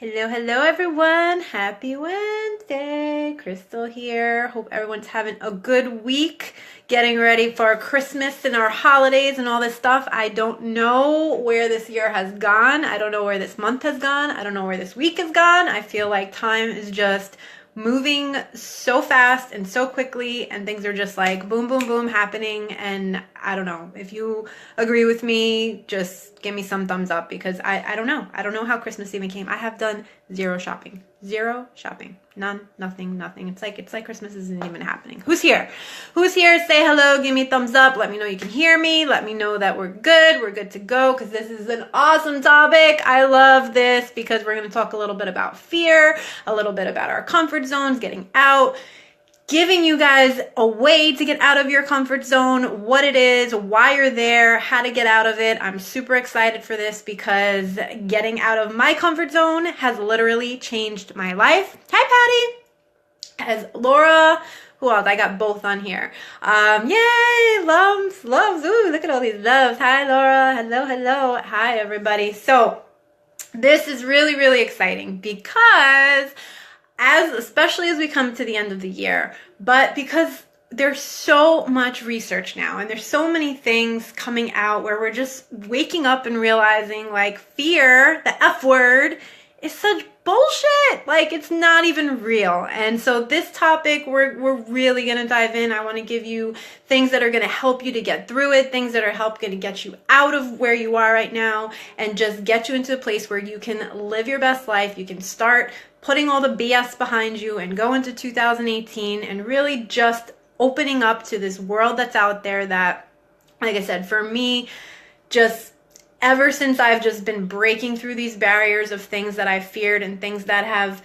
Hello everyone. Happy Wednesday. Crystal here. Hope everyone's having a good week, getting ready for Christmas and our holidays and all this stuff. I don't know where this year has gone. I don't know where this month has gone. I don't know where this week has gone. I feel like time is just moving so fast and so quickly, and things are just like boom, boom, boom happening. And I don't know. If you agree with me, just give me some thumbs up, because I don't know. I don't know how Christmas even came. I have done zero shopping. None, nothing. It's like Christmas isn't even happening. Who's here? Say hello, give me a thumbs up. Let me know you can hear me. Let me know that we're good to go, because this is an awesome topic. I love this because we're going to talk a little bit about fear, a little bit about our comfort zones, getting out, giving you guys a way to get out of your comfort zone, what it is, why you're there, how to get out of it. I'm super excited for this because getting out of my comfort zone has literally changed my life. Hi, Patty. As Laura, who else? I got both on here. Yay, loves. Ooh, look at all these loves. Hi, Laura. Hello. Hi, everybody. So this is really exciting because especially as we come to the end of the year, but because there's so much research now and there's so many things coming out where we're just waking up and realizing, like, fear, the F word, is such bullshit. Like, it's not even real. And so this topic, we're really going to dive in. I want to give you things that are going to help you to get through it, things that are going to get you out of where you are right now and just get you into a place where you can live your best life. You can start putting all the BS behind you and go into 2018 and really just opening up to this world that's out there that, like I said, for me, just ever since I've just been breaking through these barriers of things that I feared and things that have,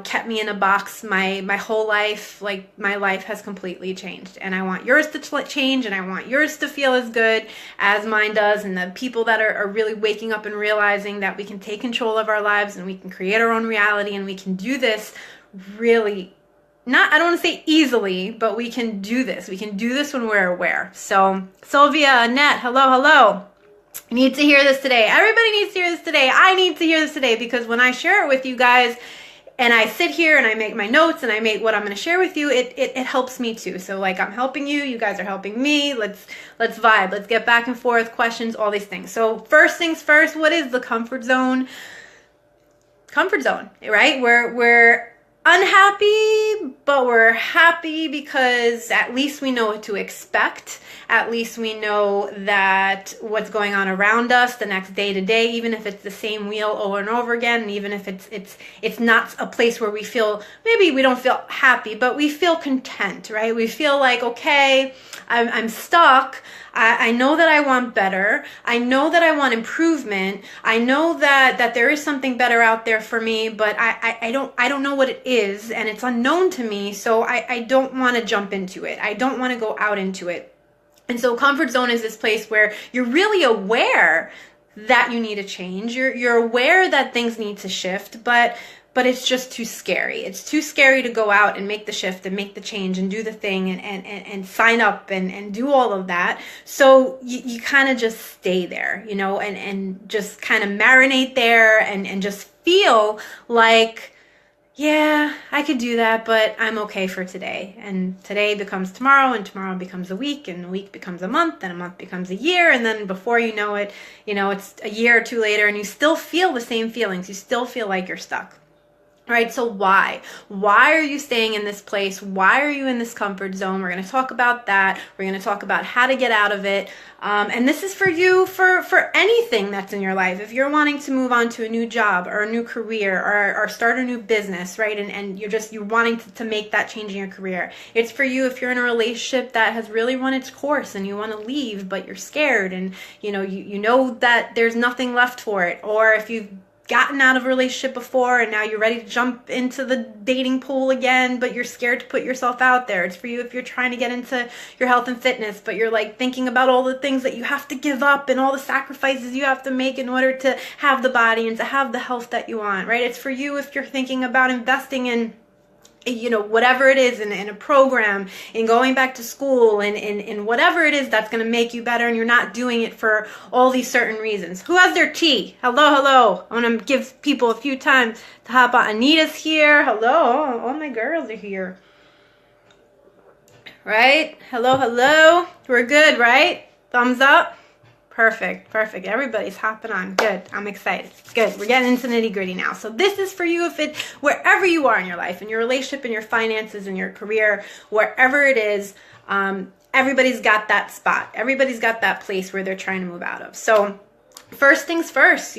kept me in a box my whole life, like, my life has completely changed. And I want yours to change, and I want yours to feel as good as mine does. And the people that are really waking up and realizing that we can take control of our lives and we can create our own reality, and we can do this really, I don't want to say easily, but we can do this. We can do this when we're aware. So Sylvia, Annette, hello. I need to hear this today. Everybody needs to hear this today. I need to hear this today, because when I share it with you guys and I sit here and I make my notes and I make what I'm going to share with you, it helps me too. So, like, I'm helping you, you guys are helping me. Let's vibe. Let's get back and forth, questions, all these things. So first things first, what is the comfort zone? Comfort zone, right? We're unhappy, but we're happy because at least we know what to expect. At least we know that what's going on around us the next day to day, even if it's the same wheel over and over again, and even if it's not a place where we feel, maybe we don't feel happy, but we feel content, right? We feel like, okay, I'm stuck. I know that I want better. I know that I want improvement. I know that there is something better out there for me, but I don't know what it is, and it's unknown to me. So I don't want to jump into it. I don't want to go out into it. And so comfort zone is this place where you're really aware that you need a change. You're aware that things need to shift, but it's just too scary. It's too scary to go out and make the shift and make the change and do the thing and sign up and do all of that. So you kind of just stay there, and just kind of marinate there and just feel like, yeah, I could do that, but I'm okay for today. And today becomes tomorrow, and tomorrow becomes a week, and a week becomes a month, and a month becomes a year. And then before you know it, it's a year or two later, and you still feel the same feelings. You still feel like you're stuck. Right? So why? Why are you staying in this place? Why are you in this comfort zone? We're going to talk about that. We're going to talk about how to get out of it. And this is for you for anything that's in your life. If you're wanting to move on to a new job or a new career or start a new business, right? And you're wanting to make that change in your career. It's for you if you're in a relationship that has really run its course and you want to leave, but you're scared and you know that there's nothing left for it. Or if you've gotten out of a relationship before and now you're ready to jump into the dating pool again, but you're scared to put yourself out there. It's for you if you're trying to get into your health and fitness, but you're like thinking about all the things that you have to give up and all the sacrifices you have to make in order to have the body and to have the health that you want, right? It's for you if you're thinking about investing in whatever it is in a program, in going back to school, and in whatever it is that's going to make you better, and you're not doing it for all these certain reasons. Who has their tea? Hello. I want to give people a few times to hop on. Anita's here. Hello. All my girls are here. Right? Hello. We're good, right? Thumbs up. Perfect. Everybody's hopping on. Good. I'm excited. Good. We're getting into nitty gritty now. So this is for you wherever you are in your life, in your relationship, in your finances, in your career, wherever it is, everybody's got that spot. Everybody's got that place where they're trying to move out of. So first things first,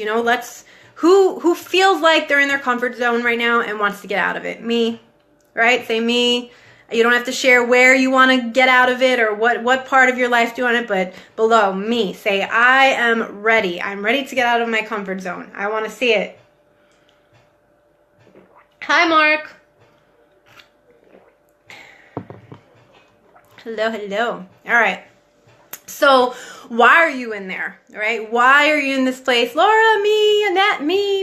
who feels like they're in their comfort zone right now and wants to get out of it? Me, right? Say me. You don't have to share where you want to get out of it or what part of your life do you want it, but below, me. Say, I am ready. I'm ready to get out of my comfort zone. I want to see it. Hi, Mark. Hello. All right. So why are you in there, right? Why are you in this place? Laura, me, Annette, me.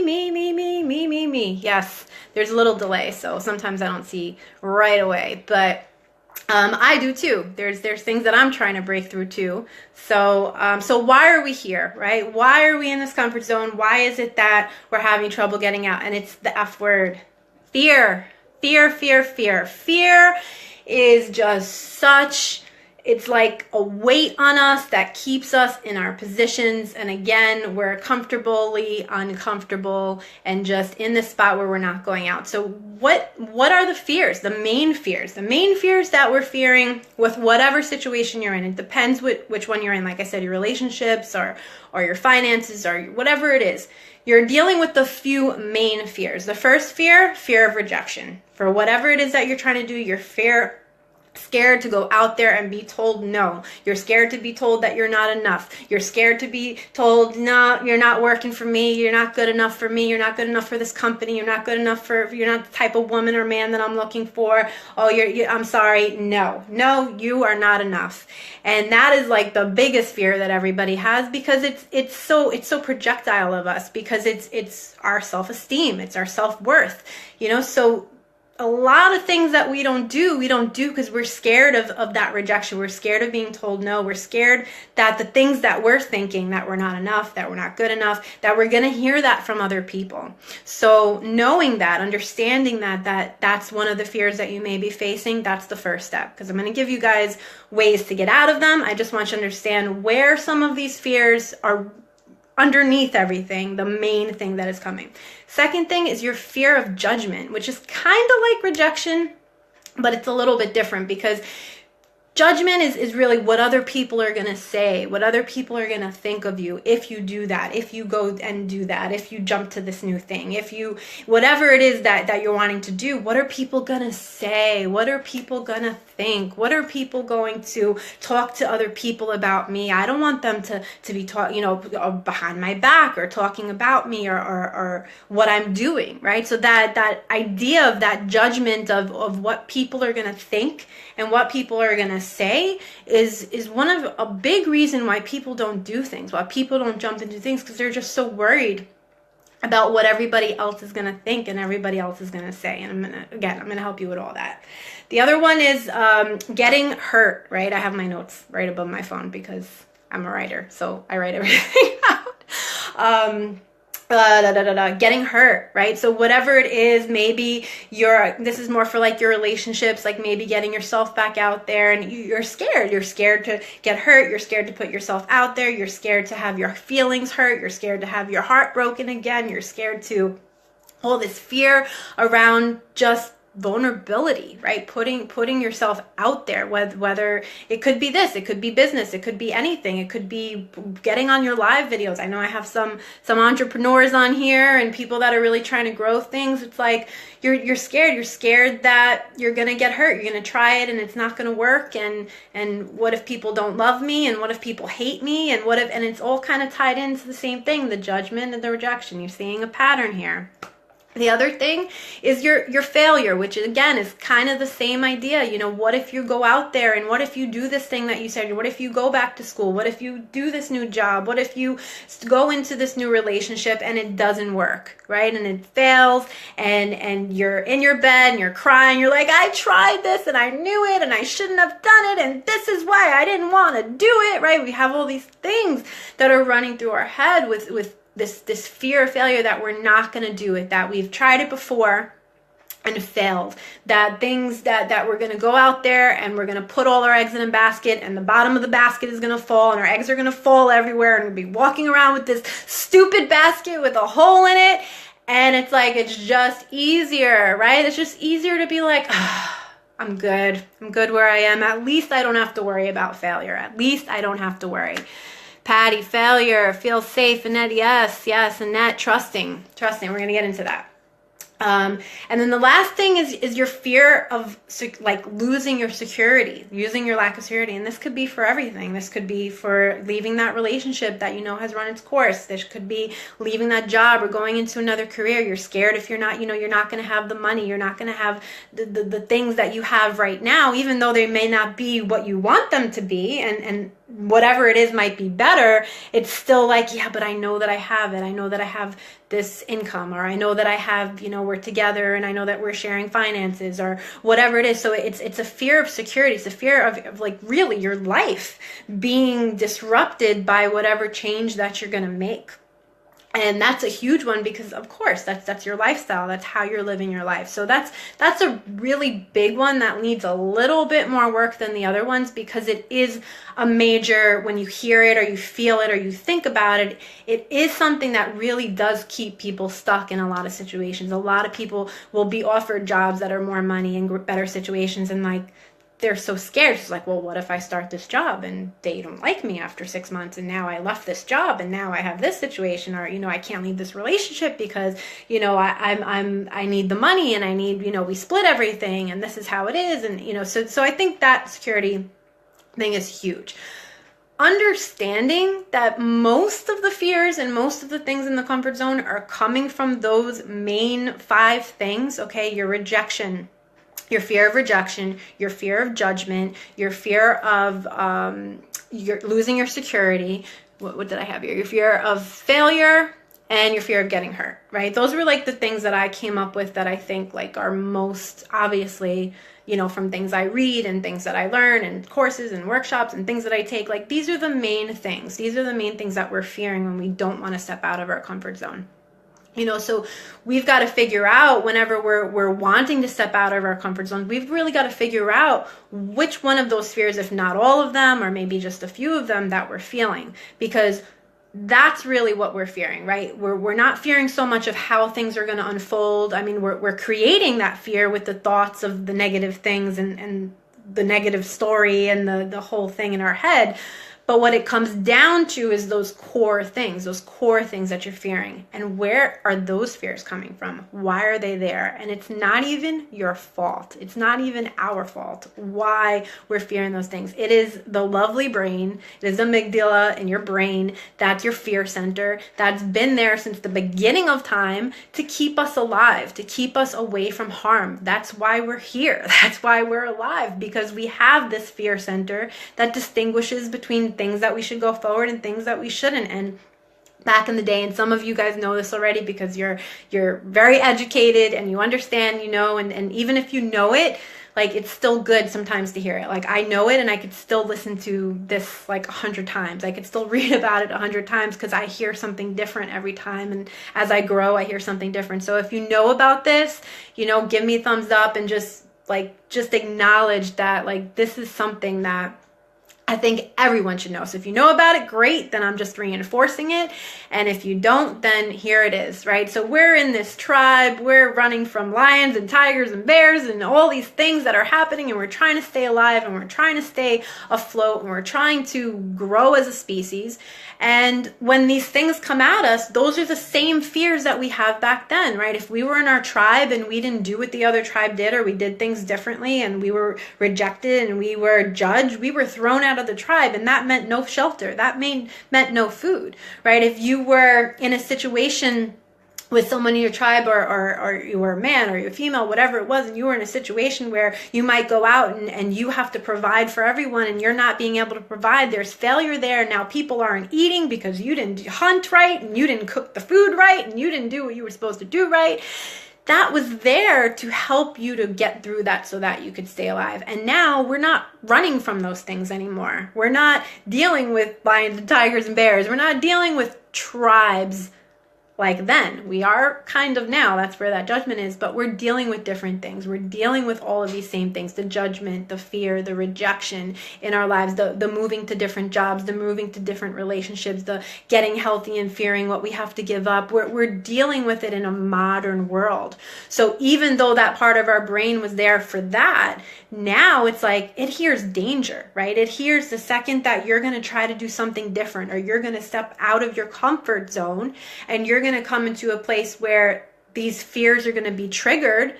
Yes, there's a little delay, so sometimes I don't see right away, but I do too. There's things that I'm trying to break through too. So why are we here, right? Why are we in this comfort zone? Why is it that we're having trouble getting out? And it's the F word, fear. Fear is just such... It's like a weight on us that keeps us in our positions. And again, we're comfortably uncomfortable and just in the spot where we're not going out. So what are the fears? The main fears that we're fearing with whatever situation you're in. It depends which one you're in. Like I said, your relationships or your finances or whatever it is. You're dealing with the few main fears. The first fear of rejection. For whatever it is that you're trying to do, you're scared to go out there and be told no. You're scared to be told that you're not enough. You're scared to be told, no, you're not working for me. You're not good enough for me. You're not good enough for this company. You're not good enough you're not the type of woman or man that I'm looking for. Oh, I'm sorry. No, you are not enough. And that is like the biggest fear that everybody has, because it's so projectile of us, because it's our self-esteem. It's our self-worth, so a lot of things that we don't do because we're scared of that rejection. We're scared of being told no. We're scared that the things that we're thinking, that we're not enough, that we're not good enough, that we're going to hear that from other people. So knowing that, understanding that's one of the fears that you may be facing, that's the first step, because I'm going to give you guys ways to get out of them. I just want you to understand where some of these fears are underneath everything, the main thing that is coming. Second thing is your fear of judgment, which is kind of like rejection, but it's a little bit different, because judgment is really what other people are going to say, what other people are going to think of you if you do that, if you go and do that, if you jump to this new thing, whatever it is that you're wanting to do, what are people going to say? What are people going to think? What are people going to talk to other people about me? I don't want them to be taught, behind my back or talking about me or what I'm doing, right? So that idea of that judgment of what people are going to think and what people are going to say is one of a big reason why people don't do things, why people don't jump into things, because they're just so worried about what everybody else is going to think and everybody else is going to say. And I'm going to help you with all that. The other one is getting hurt, right? I have my notes right above my phone because I'm a writer, so I write everything out. Getting hurt, right? So whatever it is, maybe this is more for like your relationships, like maybe getting yourself back out there, and you're scared to get hurt. You're scared to put yourself out there. You're scared to have your feelings hurt. You're scared to have your heart broken again. You're scared to all this fear around just vulnerability, right? Putting yourself out there, whether it could be this, it could be business, it could be anything, it could be getting on your live videos. I know I have some entrepreneurs on here and people that are really trying to grow things. It's like you're scared that you're gonna get hurt, you're gonna try it and it's not gonna work, and what if people don't love me, and what if people hate me, and it's all kind of tied into the same thing, the judgment and the rejection. You're seeing a pattern here. The other thing is your failure, which again is kind of the same idea. You know, what if you go out there and what if you do this thing that you said? What if you go back to school? What if you do this new job? What if you go into this new relationship and it doesn't work, right? And it fails and you're in your bed and you're crying. You're like, I tried this and I knew it and I shouldn't have done it and this is why I didn't want to do it, right? We have all these things that are running through our head with this fear of failure, that we're not going to do it, that we've tried it before and failed, that things that we're going to go out there and we're going to put all our eggs in a basket and the bottom of the basket is going to fall and our eggs are going to fall everywhere and we'll be walking around with this stupid basket with a hole in it. And it's like, it's just easier, right? It's just easier to be like, I'm good where I am. At least I don't have to worry about failure. At least I don't have to worry. Patty, failure, feel safe. Annette, yes. Annette, trusting. We're going to get into that. And then the last thing is your fear of like losing your security, using your lack of security. And this could be for everything. This could be for leaving that relationship that you know has run its course. This could be leaving that job or going into another career. You're scared if you're not, you're not going to have the money. You're not going to have the things that you have right now, even though they may not be what you want them to be. And whatever it is might be better. It's still like, yeah, but I know that I have it. I know that I have this income, or I know that I have, we're together and I know that we're sharing finances or whatever it is. So it's a fear of security. It's a fear of like really your life being disrupted by whatever change that you're going to make. And that's a huge one because, of course, that's your lifestyle. That's how you're living your life. So that's a really big one that needs a little bit more work than the other ones, because it is a major, when you hear it or you feel it or you think about it, it is something that really does keep people stuck in a lot of situations. A lot of people will be offered jobs that are more money and better situations, and like, they're so scared. It's like, well, what if I start this job and they don't like me after 6 months and now I left this job and now I have this situation, or, I can't leave this relationship because, I need the money and I need, we split everything and this is how it is. And, so I think that security thing is huge. Understanding that most of the fears and most of the things in the comfort zone are coming from those main 5 things, okay? Your rejection, your fear of rejection, your fear of judgment, your fear of you're losing your security. What did I have here? Your fear of failure and your fear of getting hurt, right? Those were like the things that I came up with that I think like are most obviously, from things I read and things that I learn and courses and workshops and things that I take. Like, these are the main things. These are the main things that we're fearing when we don't want to step out of our comfort zone. So we've got to figure out, whenever we're wanting to step out of our comfort zone, we've really got to figure out which one of those fears, if not all of them, or maybe just a few of them, that we're feeling, because that's really what we're fearing, right? We're not fearing so much of how things are going to unfold. I mean, we're creating that fear with the thoughts of the negative things and the negative story and the whole thing in our head. But what it comes down to is those core things that you're fearing. And where are those fears coming from? Why are they there? And it's not even your fault. It's not even our fault why we're fearing those things. It is the lovely brain. It is the amygdala in your brain. That's your fear center. That's been there since the beginning of time to keep us alive, to keep us away from harm. That's why we're here. That's why we're alive, because we have this fear center that distinguishes between things that we should go forward and things that we shouldn't. And back in the day, and some of you guys know this already because you're very educated and you understand, and even if you know it, like, it's still good sometimes to hear it. Like, I know it and I could still listen to this like 100 times. I could still read about it 100 times because I hear something different every time. And as I grow, I hear something different. So if you know about this, give me a thumbs up and just acknowledge that, like, this is something that I think everyone should know. So if you know about it, great, then I'm just reinforcing it. And if you don't, then here it is, right? So we're in this tribe, we're running from lions and tigers and bears and all these things that are happening, and we're trying to stay alive and we're trying to stay afloat and we're trying to grow as a species. And when these things come at us, those are the same fears that we have back then, right? If we were in our tribe and we didn't do what the other tribe did, or we did things differently and we were rejected and we were judged, we were thrown out of the tribe, and that meant no shelter. That meant no food, right? If you were in a situation with someone in your tribe, or you were a man or you're a female, whatever it was, and you were in a situation where you might go out and you have to provide for everyone and you're not being able to provide, there's failure there. Now people aren't eating because you didn't hunt right and you didn't cook the food right and you didn't do what you were supposed to do right. That was there to help you to get through that so that you could stay alive. And now we're not running from those things anymore. We're not dealing with lions and tigers and bears. We're not dealing with tribes like then. We are kind of now, that's where that judgment is, but we're dealing with different things. We're dealing with all of these same things, the judgment, the fear, the rejection in our lives, the moving to different jobs, the moving to different relationships, the getting healthy and fearing what we have to give up. We're dealing with it in a modern world. So even though that part of our brain was there for that, now it's like it hears danger, right? It hears the second that you're going to try to do something different, or you're going to step out of your comfort zone and you're going to come into a place where these fears are going to be triggered.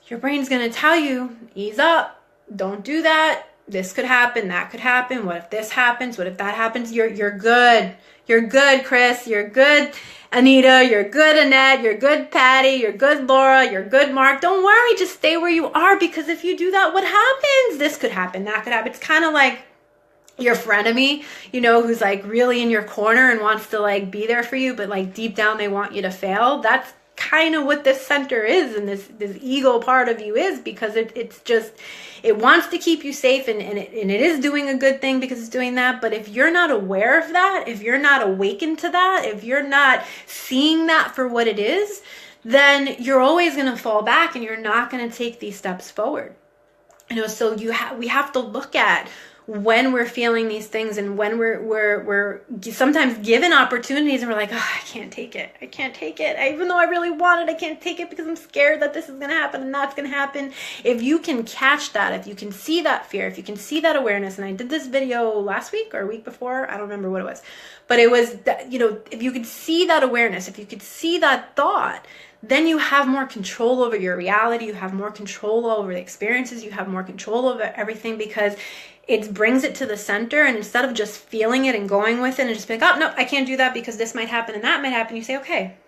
Your brain's going to tell you, ease up, don't do that. This could happen, that could happen. What if this happens? What if that happens? You're good. You're good, Chris. You're good, Anita. You're good, Annette. You're good, Patty. You're good, Laura. You're good, Mark. Don't worry. Just stay where you are, because if you do that, what happens? This could happen, that could happen. It's kind of like your frenemy, who's like really in your corner and wants to like be there for you, but like deep down they want you to fail. That's kind of what this center is, and this ego part of you is, because it wants to keep you safe, and it is doing a good thing because it's doing that. But if you're not aware of that, if you're not awakened to that, if you're not seeing that for what it is, then you're always going to fall back and you're not going to take these steps forward. So we have to look at when we're feeling these things, and when we're sometimes given opportunities and we're like, I can't take it. Even though I really want it, I can't take it because I'm scared that this is going to happen and that's going to happen. If you can catch that, if you can see that fear, if you can see that awareness, and I did this video last week or a week before, I don't remember what it was, but it was that, if you could see that awareness, if you could see that thought, then you have more control over your reality. You have more control over the experiences. You have more control over everything, because it brings it to the center. And instead of just feeling it and going with it and just being like, oh, no, I can't do that because this might happen and that might happen. You say, okay,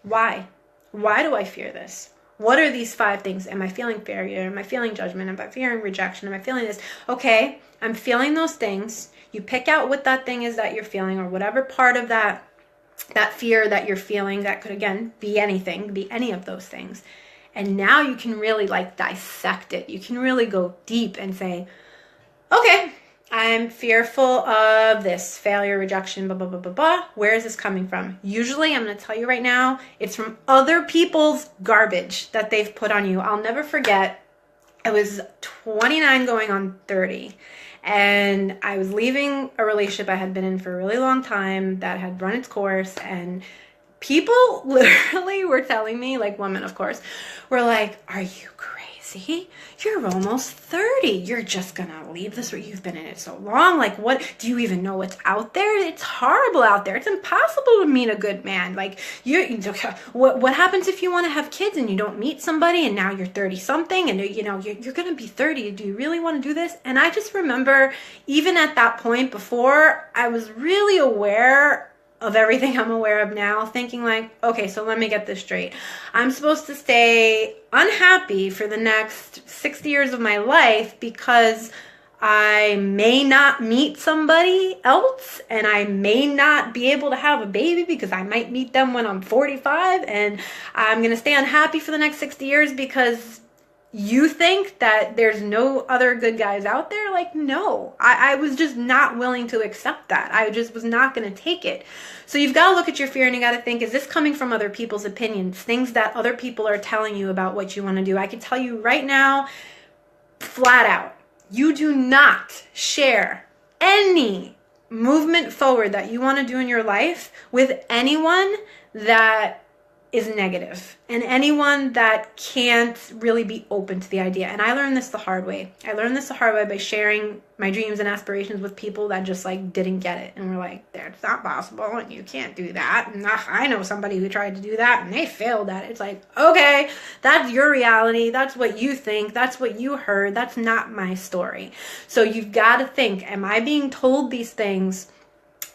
why? Why do I fear this? What are these 5 things? Am I feeling failure? Am I feeling judgment? Am I feeling rejection? Am I feeling this? Okay, I'm feeling those things. You pick out what that thing is that you're feeling, or whatever part of that fear that you're feeling. That could, again, be anything, be any of those things. And now you can really like dissect it. You can really go deep and say, okay, I'm fearful of this failure, rejection, blah, blah, blah, blah, blah. Where is this coming from? Usually, I'm going to tell you right now, it's from other people's garbage that they've put on you. I'll never forget, I was 29 going on 30. And I was leaving a relationship I had been in for a really long time that had run its course. And people literally were telling me, like women, of course, were like, are you crazy? You're almost 30. You're just going to leave this, or you've been in it so long. Like, what? Do you even know what's out there? It's horrible out there. It's impossible to meet a good man. Like, what happens if you want to have kids and you don't meet somebody and now you're 30 something and you're going to be 30. Do you really want to do this? And I just remember, even at that point, before I was really aware of everything I'm aware of now, thinking like, okay, so let me get this straight. I'm supposed to stay unhappy for the next 60 years of my life because I may not meet somebody else, and I may not be able to have a baby because I might meet them when I'm 45, and I'm going to stay unhappy for the next 60 years because you think that there's no other good guys out there? Like, no, I was just not willing to accept that. I just was not going to take it. So you've got to look at your fear and you got to think, is this coming from other people's opinions? Things that other people are telling you about what you want to do. I can tell you right now, flat out, you do not share any movement forward that you want to do in your life with anyone that is negative, and anyone that can't really be open to the idea. And I learned this the hard way. I learned this the hard way by sharing my dreams and aspirations with people that just like didn't get it and were like, that's not possible and you can't do that. And I know somebody who tried to do that and they failed at it. It's like, okay, that's your reality. That's what you think. That's what you heard. That's not my story. So you've got to think, am I being told these things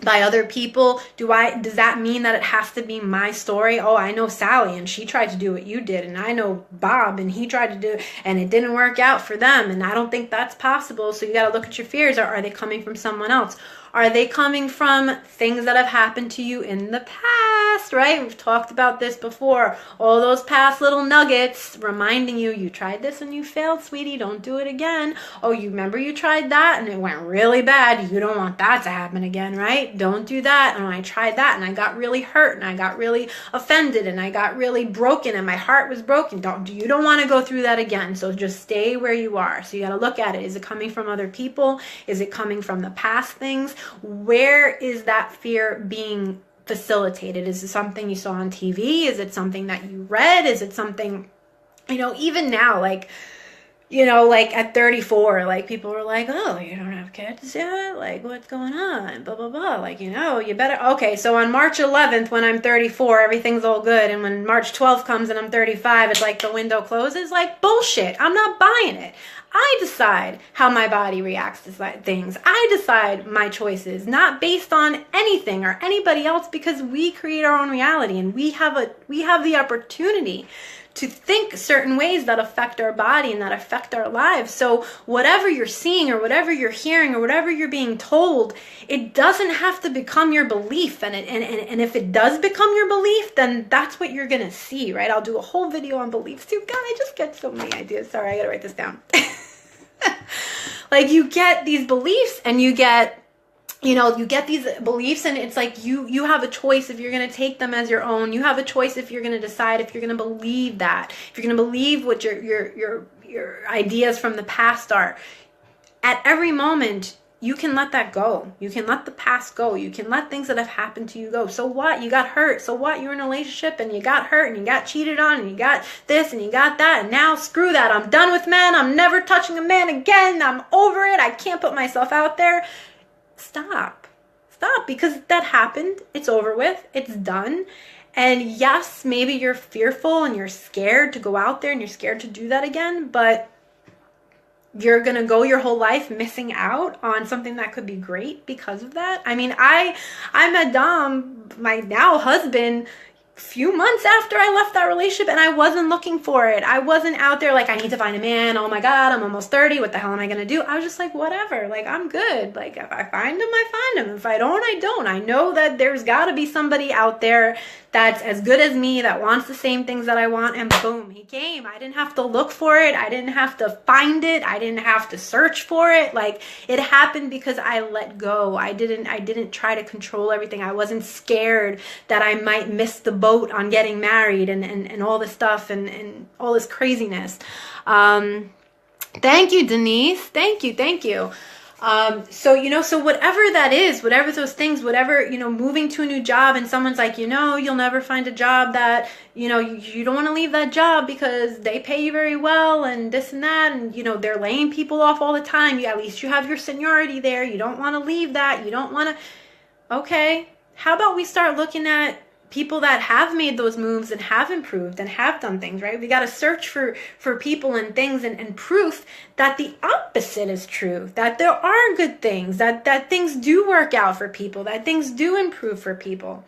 by other people? Does that mean that it has to be my story? Oh, I know Sally and she tried to do what you did, and I know Bob and he tried to do and it didn't work out for them, and I don't think that's possible. So you got to look at your fears. Are they coming from someone else? Are they coming from things that have happened to you in the past, right? We've talked about this before. All those past little nuggets reminding you, you tried this and you failed, sweetie. Don't do it again. Oh, you remember you tried that and it went really bad. You don't want that to happen again, right? Don't do that. And I tried that and I got really hurt and I got really offended and I got really broken and my heart was broken. You don't want to go through that again. So just stay where you are. So you got to look at it. Is it coming from other people? Is it coming from the past things? Where is that fear being facilitated? Is it something you saw on TV? Is it something that you read? Is it something, even now, like at 34, like people were like, oh, you don't have kids yet? Like, what's going on? Blah, blah, blah. Like, you better. Okay, so on March 11th, when I'm 34, everything's all good. And when March 12th comes and I'm 35, it's like the window closes. Like, bullshit. I'm not buying it. I decide how my body reacts to things. I decide my choices, not based on anything or anybody else, because we create our own reality and we have the opportunity to think certain ways that affect our body and that affect our lives. So whatever you're seeing or whatever you're hearing or whatever you're being told, it doesn't have to become your belief. And if it does become your belief, then that's what you're going to see, right? I'll do a whole video on beliefs too. God, I just get so many ideas. Sorry, I got to write this down. Like, you get these beliefs and you get these beliefs, and it's like you have a choice if you're going to take them as your own. You have a choice if you're going to decide if you're going to believe that, if you're going to believe what your ideas from the past are. At every moment, you can let that go. You can let the past go. You can let things that have happened to you go. So what? You got hurt. So what? You're in a relationship and you got hurt and you got cheated on and you got this and you got that. And now screw that. I'm done with men. I'm never touching a man again. I'm over it. I can't put myself out there. Stop, because that happened. It's over with. It's done. And yes, maybe you're fearful and you're scared to go out there and you're scared to do that again, but you're going to go your whole life missing out on something that could be great because of that. I mean, I met Dom, my now husband, few months after I left that relationship, and I wasn't looking for it. I wasn't out there like, I need to find a man. Oh my God, I'm almost 30. What the hell am I going to do? I was just like, whatever. Like, I'm good. Like, if I find him, I find him. If I don't, I don't. I know that there's got to be somebody out there that's as good as me, that wants the same things that I want, and boom, he came. I didn't have to look for it. I didn't have to find it. I didn't have to search for it. Like, it happened because I let go. I didn't try to control everything. I wasn't scared that I might miss the boat on getting married and all this stuff and all this craziness. Thank you, Denise. Thank you. So whatever that is, whatever those things, whatever, moving to a new job and someone's like, you'll never find a job that, you don't want to leave that job because they pay you very well and this and that. And, they're laying people off all the time. At least you have your seniority there. You don't want to leave that. You don't want to. Okay. How about we start looking at people that have made those moves and have improved and have done things, right? We got to search for people and things and proof that the opposite is true, that there are good things, that things do work out for people, that things do improve for people.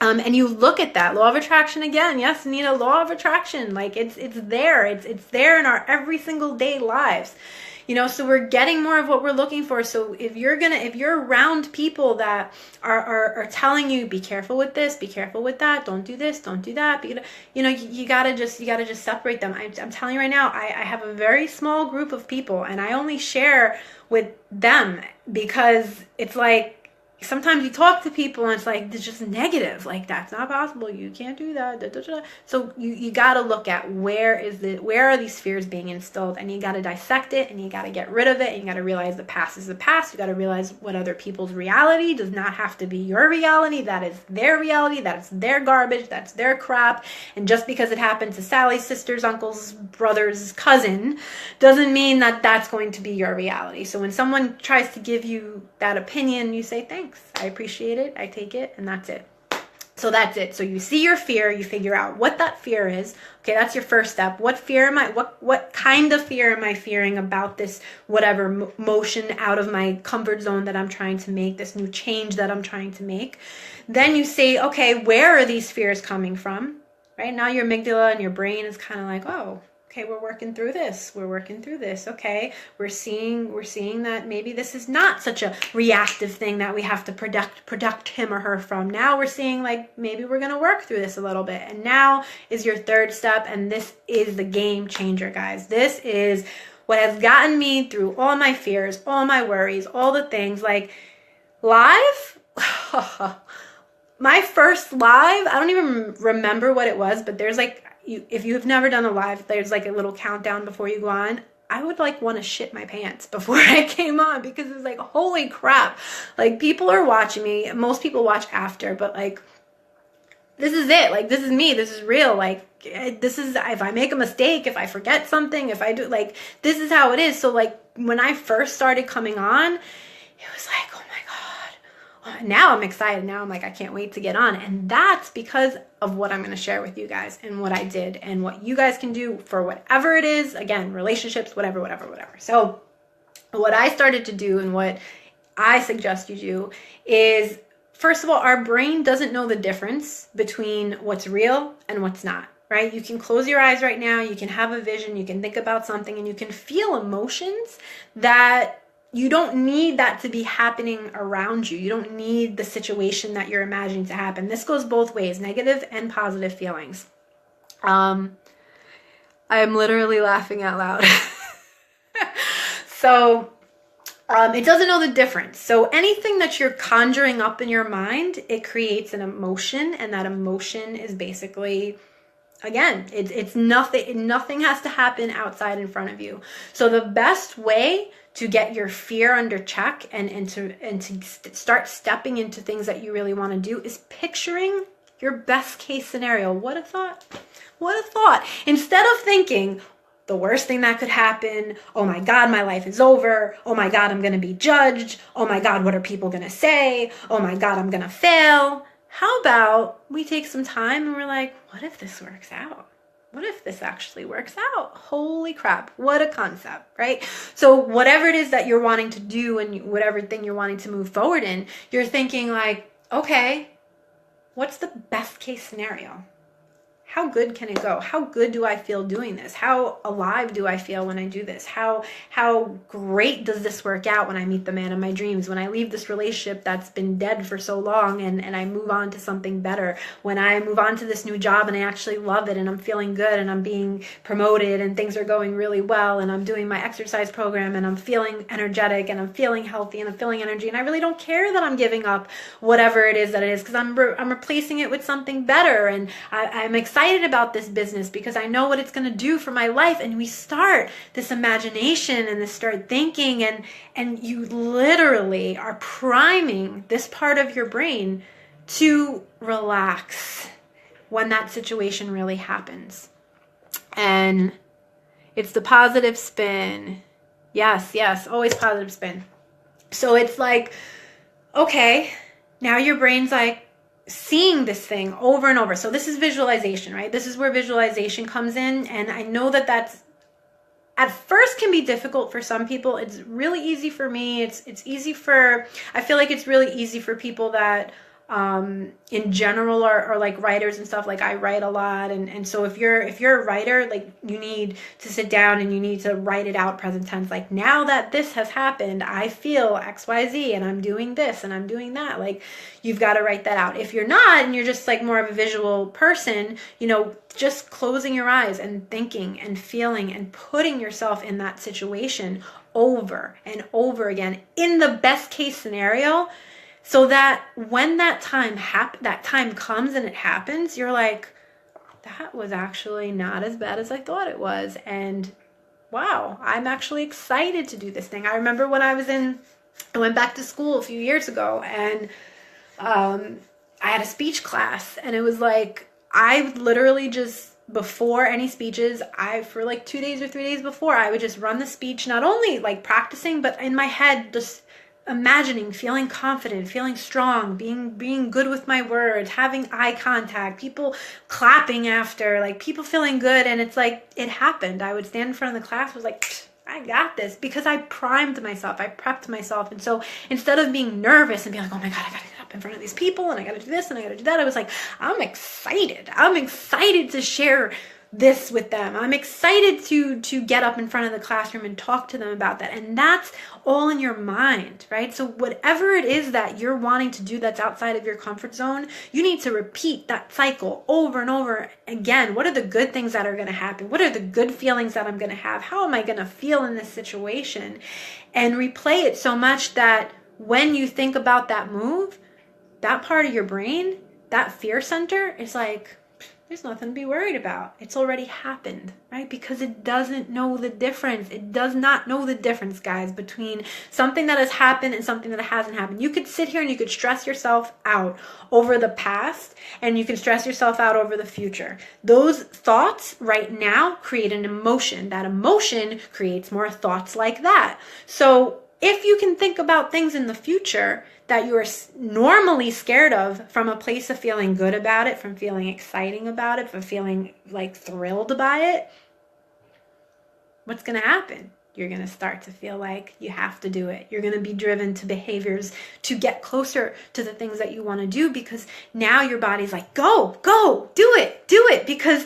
And you look at that law of attraction again. Yes, Nina, law of attraction. Like, it's there. It's there in our every single day lives. So we're getting more of what we're looking for. So if you're around people that are telling you, be careful with this, be careful with that, don't do this, don't do that, you gotta just separate them. I'm telling you right now, I have a very small group of people, and I only share with them because it's like, sometimes you talk to people and it's like, it's just negative. Like, that's not possible. You can't do that. Da, da, da. So you got to look at where are these fears being instilled, and you got to dissect it, and you got to get rid of it. And you got to realize the past is the past. You got to realize what other people's reality does not have to be your reality. That is their reality. That is their garbage. That's their crap. And just because it happened to Sally's sister's uncle's brother's cousin doesn't mean that that's going to be your reality. So when someone tries to give you that opinion, you say, thanks. I appreciate it. I take it, and that's it. So that's it. So you see your fear, you figure out what that fear is. Okay, that's your first step. What fear am I, what kind of fear am I fearing about this, whatever motion out of my comfort zone that I'm trying to make, this new change that I'm trying to make. Then you say, okay, where are these fears coming from? Right now your amygdala and your brain is kind of like, oh, okay, we're working through this. We're working through this. Okay, we're seeing that maybe this is not such a reactive thing that we have to protect him or her from. Now we're seeing like maybe we're going to work through this a little bit. And now is your third step, and this is the game changer, guys. This is what has gotten me through all my fears, all my worries, all the things. Like live, my first live, I don't even remember what it was, but there's like, if you've never done a live, there's like a little countdown before you go on. I would like want to shit my pants before I came on, because it's like, holy crap. Like people are watching me. Most people watch after, but like, this is it. Like, this is me. This is real. Like, this is, if I make a mistake, if I forget something, if I do, like, this is how it is. So like when I first started coming on, it was like, oh my God. Now I'm excited. Now I'm like, I can't wait to get on. And that's because of what I'm going to share with you guys and what I did and what you guys can do for whatever it is. Again, relationships, whatever. So what I started to do and what I suggest you do is, first of all, our brain doesn't know the difference between what's real and what's not, right? You can close your eyes right now. You can have a vision. You can think about something and you can feel emotions that you don't need that to be happening around you. You don't need the situation that you're imagining to happen. This goes both ways, negative and positive feelings. I am literally laughing out loud. So it doesn't know the difference. So anything that you're conjuring up in your mind, it creates an emotion, and that emotion is basically, again, it's nothing has to happen outside in front of you. So the best way to get your fear under check and to start stepping into things that you really want to do is picturing your best case scenario. What a thought. What a thought. Instead of thinking the worst thing that could happen, oh my God, my life is over. Oh my God, I'm going to be judged. Oh my God, what are people going to say? Oh my God, I'm going to fail. How about we take some time and we're like, what if this works out? What if this actually works out? Holy crap, what a concept, right? So whatever it is that you're wanting to do and whatever thing you're wanting to move forward in, you're thinking like, okay, what's the best case scenario? How good can it go? How good do I feel doing this? How alive do I feel when I do this? How great does this work out when I meet the man of my dreams? When I leave this relationship that's been dead for so long and I move on to something better? When I move on to this new job and I actually love it and I'm feeling good and I'm being promoted and things are going really well and I'm doing my exercise program and I'm feeling energetic and I'm feeling healthy and I'm feeling energy and I really don't care that I'm giving up whatever it is that it is, because I'm replacing it with something better, and I'm excited about this business because I know what it's going to do for my life. And we start this imagination and this start thinking, and you literally are priming this part of your brain to relax when that situation really happens. And it's the positive spin. Yes, always positive spin. So it's like, okay, now your brain's like, seeing this thing over and over. So this is visualization, right? This is where visualization comes in. And I know that that's at first can be difficult for some people. It's really easy for me. I feel like it's really easy for people that in general are like writers and stuff. Like I write a lot, and so if you're a writer, like you need to sit down and you need to write it out present tense. Like, now that this has happened, I feel XYZ and I'm doing this and I'm doing that. Like, you've got to write that out. If you're not and you're just like more of a visual person, just closing your eyes and thinking and feeling and putting yourself in that situation over and over again in the best case scenario, so that when that time comes and it happens, you're like, that was actually not as bad as I thought it was. And wow, I'm actually excited to do this thing. I remember when I went back to school a few years ago, and I had a speech class, and it was like, I literally just, before any speeches, for like 2 days or 3 days before, I would just run the speech, not only like practicing, but in my head, just imagining, feeling confident, feeling strong, being good with my words, having eye contact, people clapping after, like people feeling good. And it's like, it happened. I would stand in front of the class, was like, I got this, because I primed myself, I prepped myself. And so instead of being nervous and being like, oh my God, I gotta get up in front of these people and I gotta do this and I gotta do that, I was like, I'm excited to share this with them. I'm excited to get up in front of the classroom and talk to them about that. And that's all in your mind, right? So whatever it is that you're wanting to do that's outside of your comfort zone, you need to repeat that cycle over and over again. What are the good things that are going to happen? What are the good feelings that I'm going to have? How am I going to feel in this situation? And replay it so much that when you think about that move, that part of your brain, that fear center is like, there's nothing to be worried about. It's already happened, right? Because it doesn't know the difference. It does not know the difference, guys, between something that has happened and something that hasn't happened. You could sit here and you could stress yourself out over the past, and you can stress yourself out over the future. Those thoughts right now create an emotion. That emotion creates more thoughts like that. So if you can think about things in the future that you are normally scared of from a place of feeling good about it, from feeling exciting about it, from feeling like thrilled by it, what's going to happen? You're going to start to feel like you have to do it. You're going to be driven to behaviors to get closer to the things that you want to do, because now your body's like, go, do it, because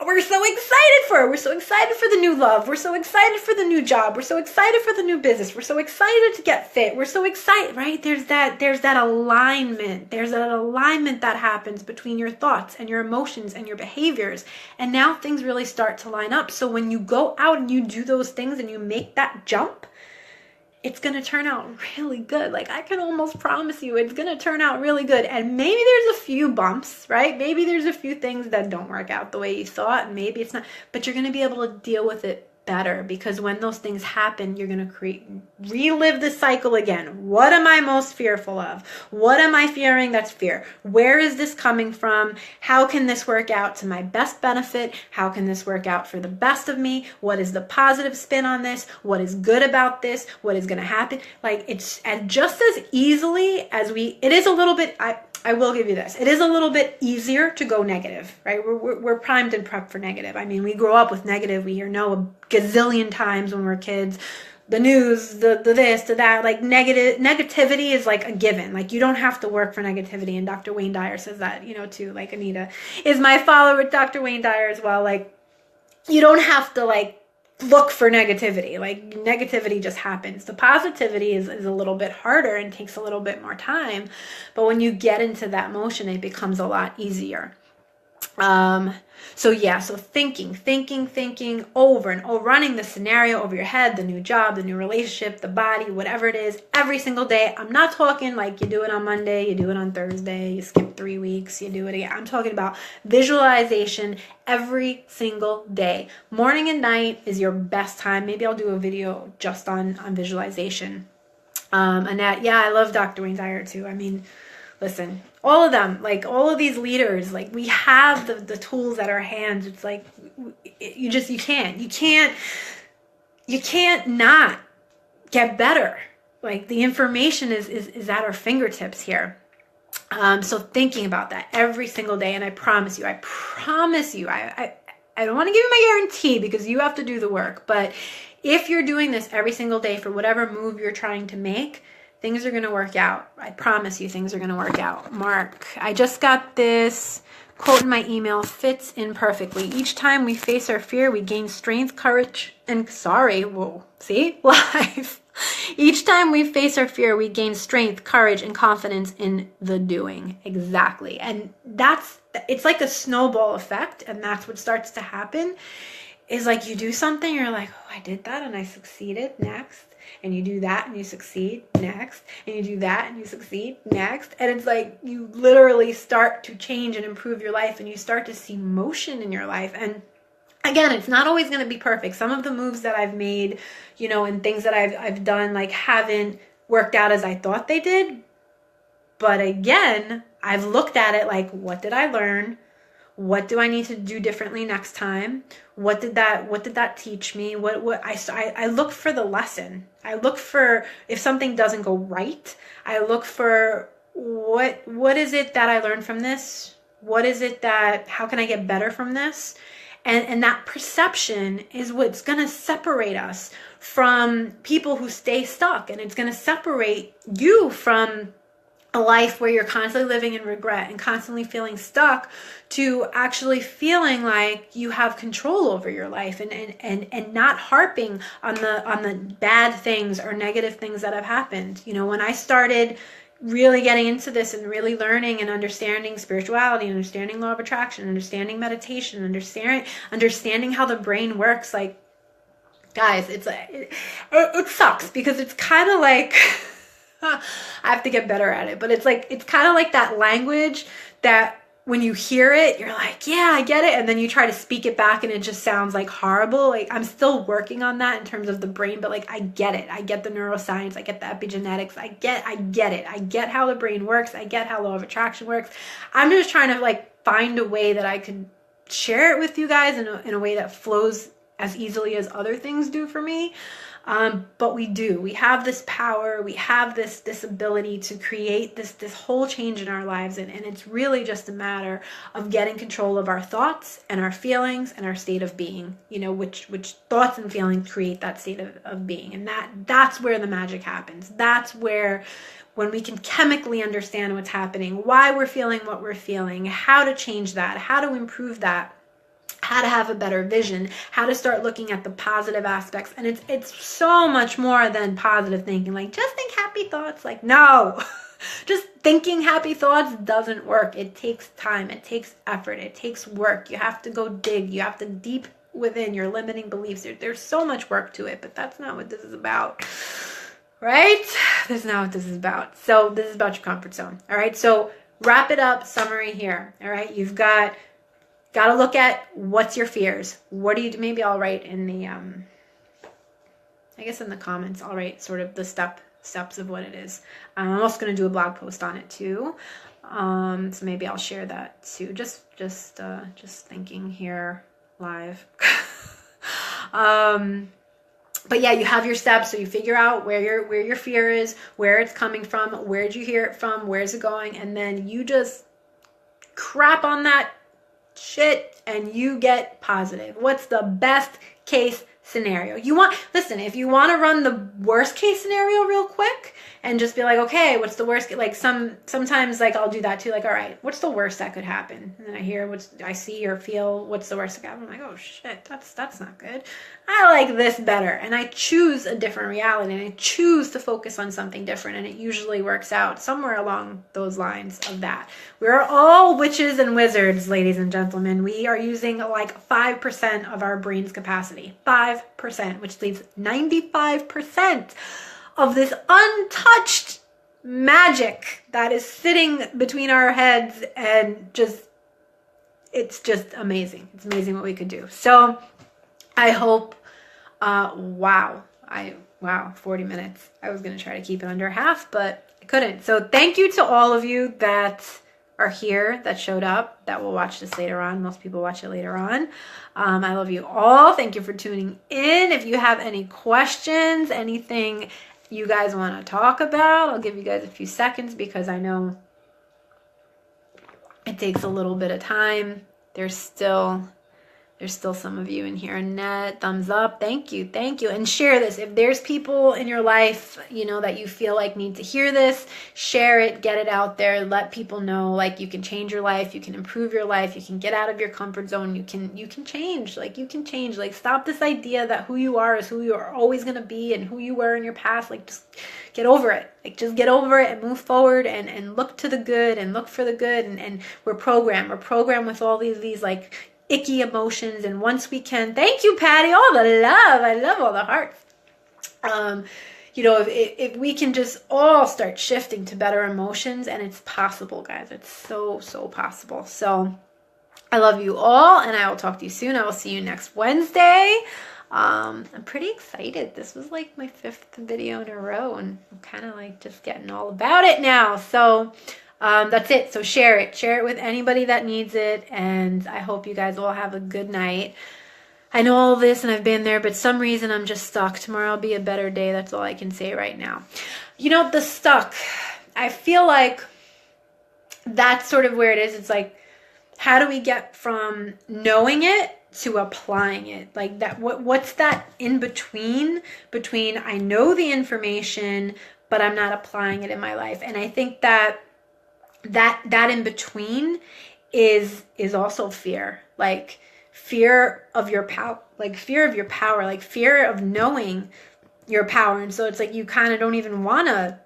we're so excited for it. We're so excited for the new love. We're so excited for the new job. We're so excited for the new business. We're so excited to get fit. We're so excited, right? There's that alignment. There's that alignment that happens between your thoughts and your emotions and your behaviors. And now things really start to line up. So when you go out and you do those things and you make that jump, it's going to turn out really good. Like, I can almost promise you it's going to turn out really good. And maybe there's a few bumps, right? Maybe there's a few things that don't work out the way you thought, and maybe it's not, but you're going to be able to deal with it better, because when those things happen, you're going to relive the cycle again. What am I most fearful of? What am I fearing that's fear? Where is this coming from? How can this work out to my best benefit? How can this work out for the best of me? What is the positive spin on this? What is good about this? What is going to happen? Like, it's just as easily as it is a little bit, I will give you this. It is a little bit easier to go negative, right? We're primed and prepped for negative. I mean, we grow up with negative. We hear no a gazillion times when we're kids. The news, the this, the that, like negativity is like a given. Like, you don't have to work for negativity. And Dr. Wayne Dyer says that, too. Like, Anita is my follower with Dr. Wayne Dyer as well. Like, you don't have to look for negativity. Like, negativity just happens. The positivity is a little bit harder and takes a little bit more time. But when you get into that motion, it becomes a lot easier. So thinking over and over, running the scenario over your head, the new job, the new relationship, the body, whatever it is, every single day. I'm not talking like you do it on Monday, you do it on Thursday, you skip 3 weeks, you do it again. I'm talking about visualization every single day. Morning and night is your best time. Maybe I'll do a video just on visualization. Annette, yeah, I love Dr. Wayne Dyer too. I mean, listen, all of them, like all of these leaders, like we have the tools at our hands. It's like, you can't not get better. Like, the information is at our fingertips here. So thinking about that every single day. And I promise you, I don't want to give you my guarantee because you have to do the work. But if you're doing this every single day for whatever move you're trying to make, things are going to work out. I promise you, things are going to work out. Mark, I just got this quote in my email, fits in perfectly. Each time we face our fear, we gain strength, courage, and life. Each time we face our fear, we gain strength, courage, and confidence in the doing. Exactly. And it's like a snowball effect. And that's what starts to happen is like you do something, you're like, oh, I did that and I succeeded, next. And you do that and you succeed, next. And you do that and you succeed, next. And it's like you literally start to change and improve your life, and you start to see motion in your life. And again, it's not always going to be perfect. Some of the moves that I've made, and things that I've done, like, haven't worked out as I thought they did. But again, I've looked at it like, what did I learn? What do I need to do differently next time? What did that teach me? I look for the lesson. I look for, if something doesn't go right, I look for what is it that I learned from this? What is it that, how can I get better from this? And that perception is what's going to separate us from people who stay stuck. And it's going to separate you from a life where you're constantly living in regret and constantly feeling stuck, to actually feeling like you have control over your life, and not harping on the bad things or negative things that have happened. You know, when I started really getting into this and really learning and understanding spirituality, understanding law of attraction, understanding meditation, understanding how the brain works, like, guys, it sucks, because it's kind of like I have to get better at it, but it's kind of like that language that when you hear it, you're like, yeah, I get it. And then you try to speak it back and it just sounds like horrible. Like, I'm still working on that in terms of the brain, but like, I get it. I get the neuroscience. I get the epigenetics. I get it. I get how the brain works. I get how law of attraction works. I'm just trying to like find a way that I could share it with you guys in a way that flows as easily as other things do for me. But we have this power, we have this ability to create this whole change in our lives. And it's really just a matter of getting control of our thoughts and our feelings and our state of being, you know, which thoughts and feelings create that state of being. And that's where the magic happens. That's where, when we can chemically understand what's happening, why we're feeling what we're feeling, how to change that, how to improve that, how to have a better vision, how to start looking at the positive aspects. And it's so much more than positive thinking. Like, just think happy thoughts. Like, no, just thinking happy thoughts doesn't work. It takes time. It takes effort. It takes work. You have to go dig. You have to deep within your limiting beliefs. There's so much work to it, but that's not what this is about, right? That's not what this is about. So this is about your comfort zone. All right. So wrap it up. Summary here. All right. You've got to look at what's your fears. What do you do? Maybe I'll write in the, I guess in the comments, I'll write sort of the steps of what it is. I'm also going to do a blog post on it too. So maybe I'll share that too. Just thinking here live. But yeah, you have your steps. So you figure out where your fear is, where it's coming from, where did you hear it from, where's it going? And then you just crap on that shit and you get positive. What's the best case scenario? Listen, if you want to run the worst case scenario real quick and just be like, okay, what's the worst? Like sometimes like I'll do that too. Like, all right, what's the worst that could happen? And then I see or feel what's the worst that could happen. I'm like, oh shit, that's not good. I like this better. And I choose a different reality and I choose to focus on something different. And it usually works out somewhere along those lines of that. We're all witches and wizards, ladies and gentlemen. We are using like 5% of our brain's capacity. 5%, which leaves 95% of this untouched magic that is sitting between our heads, and it's just amazing. It's amazing what we could do. So I hope, wow, 40 minutes. I was going to try to keep it under half, but I couldn't. So thank you to all of you that are here, that showed up, that will watch this later on. Most people watch it later on. I love you all. Thank you for tuning in. If you have any questions, anything you guys want to talk about, I'll give you guys a few seconds because I know it takes a little bit of time. There's still some of you in here. Annette, thumbs up. Thank you. And share this. If there's people in your life, you know, that you feel like need to hear this, share it, get it out there. Let people know, like, you can change your life. You can improve your life. You can get out of your comfort zone. You can change. Like, you can change. Like, stop this idea that who you are is who you are always going to be and who you were in your past. Like, just get over it. Like, just get over it and move forward and look to the good and look for the good. And we're programmed. We're programmed with all these like icky emotions, and once we can, thank you, Patty, all the love. I love all the hearts. You know, if we can just all start shifting to better emotions, and it's possible, guys. It's so possible. So I love you all, and I will talk to you soon. I will see you next Wednesday. I'm pretty excited. This was like my 5th video in a row, and I'm kind of like just getting all about it now. So That's it. So share it with anybody that needs it. And I hope you guys all have a good night. I know all this and I've been there, but some reason I'm just stuck. Tomorrow will be a better day. That's all I can say right now. The stuck, I feel like that's sort of where it is. It's like, how do we get from knowing it to applying it? Like that, what's that in between I know the information, but I'm not applying it in my life. And I think that in between is also fear. Like fear of your power, like fear of knowing your power. And so it's like you kind of don't even want to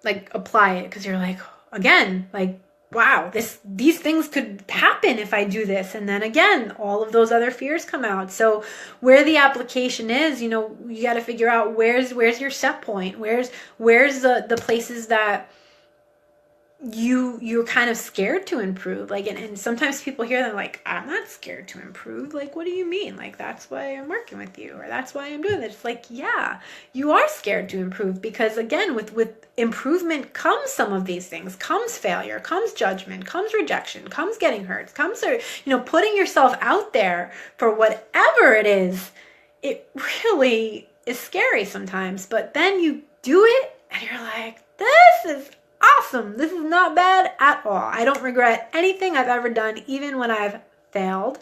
like apply it because you're like, again, like, wow, these things could happen if I do this. And then again, all of those other fears come out. So where the application is, you got to figure out where's your set point, where's the places that you're kind of scared to improve. Like, and sometimes people hear them like, I'm not scared to improve. Like, what do you mean? Like, that's why I'm working with you, or that's why I'm doing this. It's like, yeah, you are scared to improve because again, with improvement comes some of these things, comes failure, comes judgment, comes rejection, comes getting hurt, comes, putting yourself out there for whatever it is. It really is scary sometimes, but then you do it and you're like, this is awesome. This is not bad at all. I don't regret anything I've ever done, even when I've failed,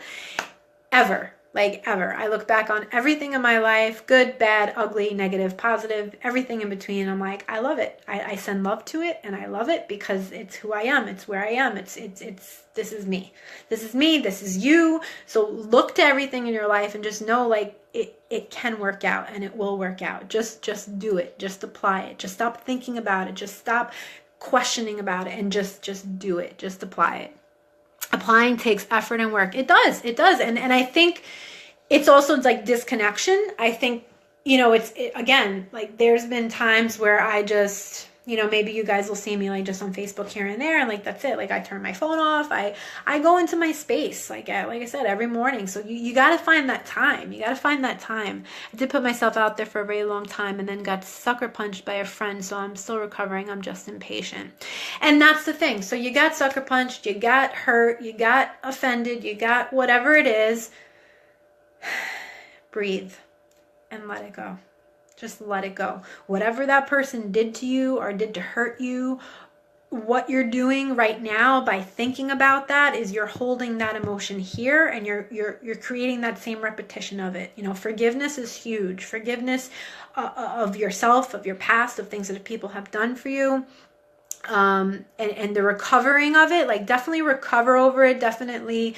ever. Like ever. I look back on everything in my life, good, bad, ugly, negative, positive, everything in between. I'm like, I love it. I send love to it and I love it because it's who I am. It's where I am. It's this is me. This is me. This is you. So look to everything in your life and just know like it can work out and it will work out. Just do it. Just apply it. Just stop thinking about it. Just stop questioning about it and just do it. Just apply it. Applying takes effort and work. It does. And I think it's also like disconnection. I think, again, like there's been times where I just, maybe you guys will see me like just on Facebook here and there. And like, that's it. Like I turn my phone off. I go into my space, like I said, every morning. So you got to find that time. I did put myself out there for a very long time and then got sucker punched by a friend. So I'm still recovering. I'm just impatient. And that's the thing. So you got sucker punched, you got hurt, you got offended, you got whatever it is. Breathe and let it go. Just let it go. Whatever that person did to you or did to hurt you, what you're doing right now by thinking about that is you're holding that emotion here and you're creating that same repetition of it. Forgiveness is huge. Forgiveness of yourself, of your past, of things that people have done for you. And the recovering of it, like definitely recover over it. Definitely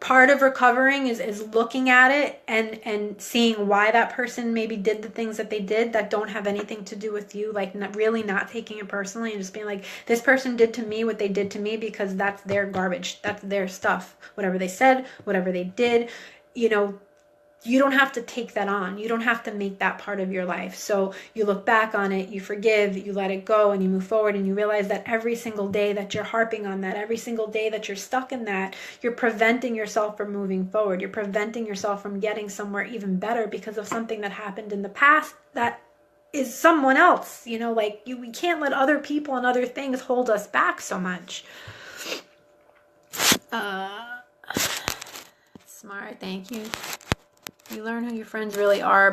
part of recovering is looking at it and seeing why that person maybe did the things that they did that don't have anything to do with you. Like really not taking it personally and just being like, this person did to me what they did to me because that's their garbage. That's their stuff. Whatever they said, whatever they did, you don't have to take that on. You don't have to make that part of your life. So you look back on it, you forgive, you let it go, and you move forward, and you realize that every single day that you're harping on that, every single day that you're stuck in that, you're preventing yourself from moving forward. You're preventing yourself from getting somewhere even better because of something that happened in the past that is someone else. We can't let other people and other things hold us back so much. Smart, thank you. You learn who your friends really are,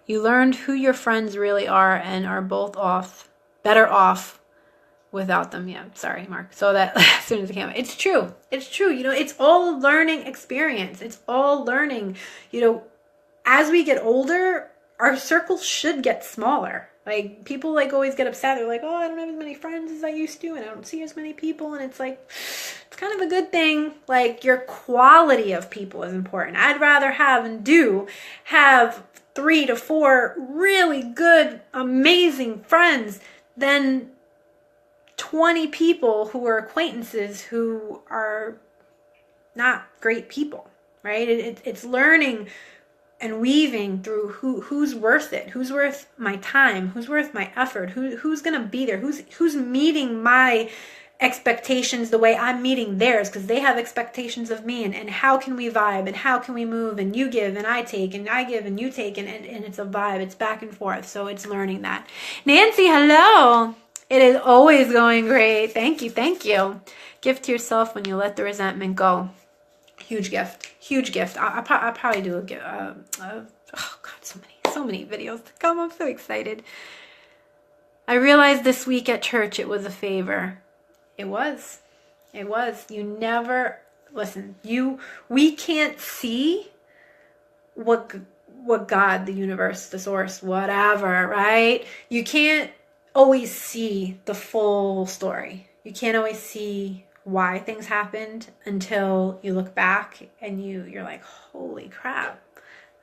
you learned who your friends really are and are both better off without them. Yeah, sorry, Mark. So that as soon as it came out, it's true. It's all learning experience. It's all learning, as we get older, our circles should get smaller. Like people like always get upset. They're like, oh, I don't have as many friends as I used to, and I don't see as many people. And it's like, it's kind of a good thing. Like your quality of people is important. I'd rather have 3 to 4 really good, amazing friends than 20 people who are acquaintances who are not great people, right? It's learning and weaving through who's worth it, who's worth my time, who's worth my effort, who's gonna be there, who's meeting my expectations the way I'm meeting theirs, because they have expectations of me, and how can we vibe, and how can we move, and you give and I take, and I give and you take, and it's a vibe. It's back and forth. So it's learning that. Nancy, hello. It is always going great. Thank you. Thank you. Gift to yourself when you let the resentment go. Huge gift. Huge gift. I'll probably do a gift. Oh God, so many videos to come. I'm so excited. I realized this week at church it was a favor. It was. It was. You never, listen, we can't see what God, the universe, the source, whatever, right? You can't always see the full story. You can't always see why things happened until you look back and you're like, holy crap.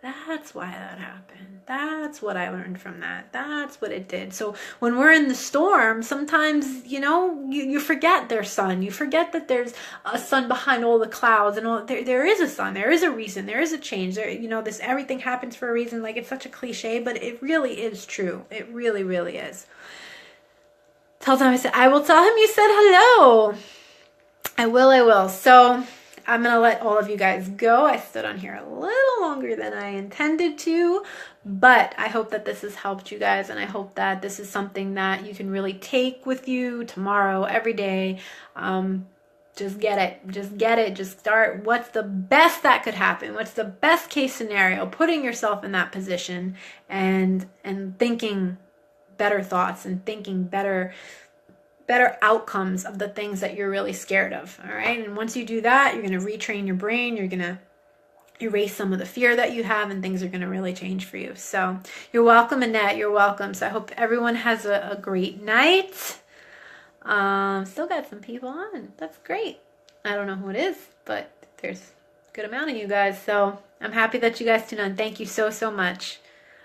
That's why that happened. That's what I learned from that. That's what it did. So when we're in the storm, sometimes, you forget there's sun. You forget that there's a sun behind all the clouds and all. There is a sun. There is a reason. There is a change. This everything happens for a reason. Like, it's such a cliche, but it really is true. It really, really is. Tell him I will tell him you said hello. I will. So I'm going to let all of you guys go. I stood on here a little longer than I intended to, but I hope that this has helped you guys, and I hope that this is something that you can really take with you tomorrow, every day. Just get it. Just start. What's the best that could happen? What's the best case scenario? Putting yourself in that position and thinking better thoughts and thinking better outcomes of the things that you're really scared of. All right. And once you do that, you're going to retrain your brain. You're going to erase some of the fear that you have, and things are going to really change for you. So you're welcome, Annette. You're welcome. So I hope everyone has a great night. Still got some people on. That's great. I don't know who it is, but there's a good amount of you guys. So I'm happy that you guys tuned on. Thank you so, so much.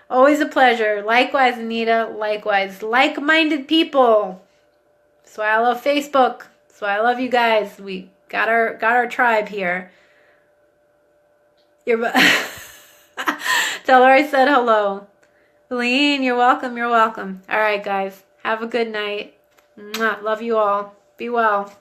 Always a pleasure. Likewise, Anita. Likewise. Like-minded people. That's why I love Facebook. That's why I love you guys. We got our tribe here. Tell her I said hello. Lean, you're welcome. You're welcome. All right, guys. Have a good night. Mwah. Love you all. Be well.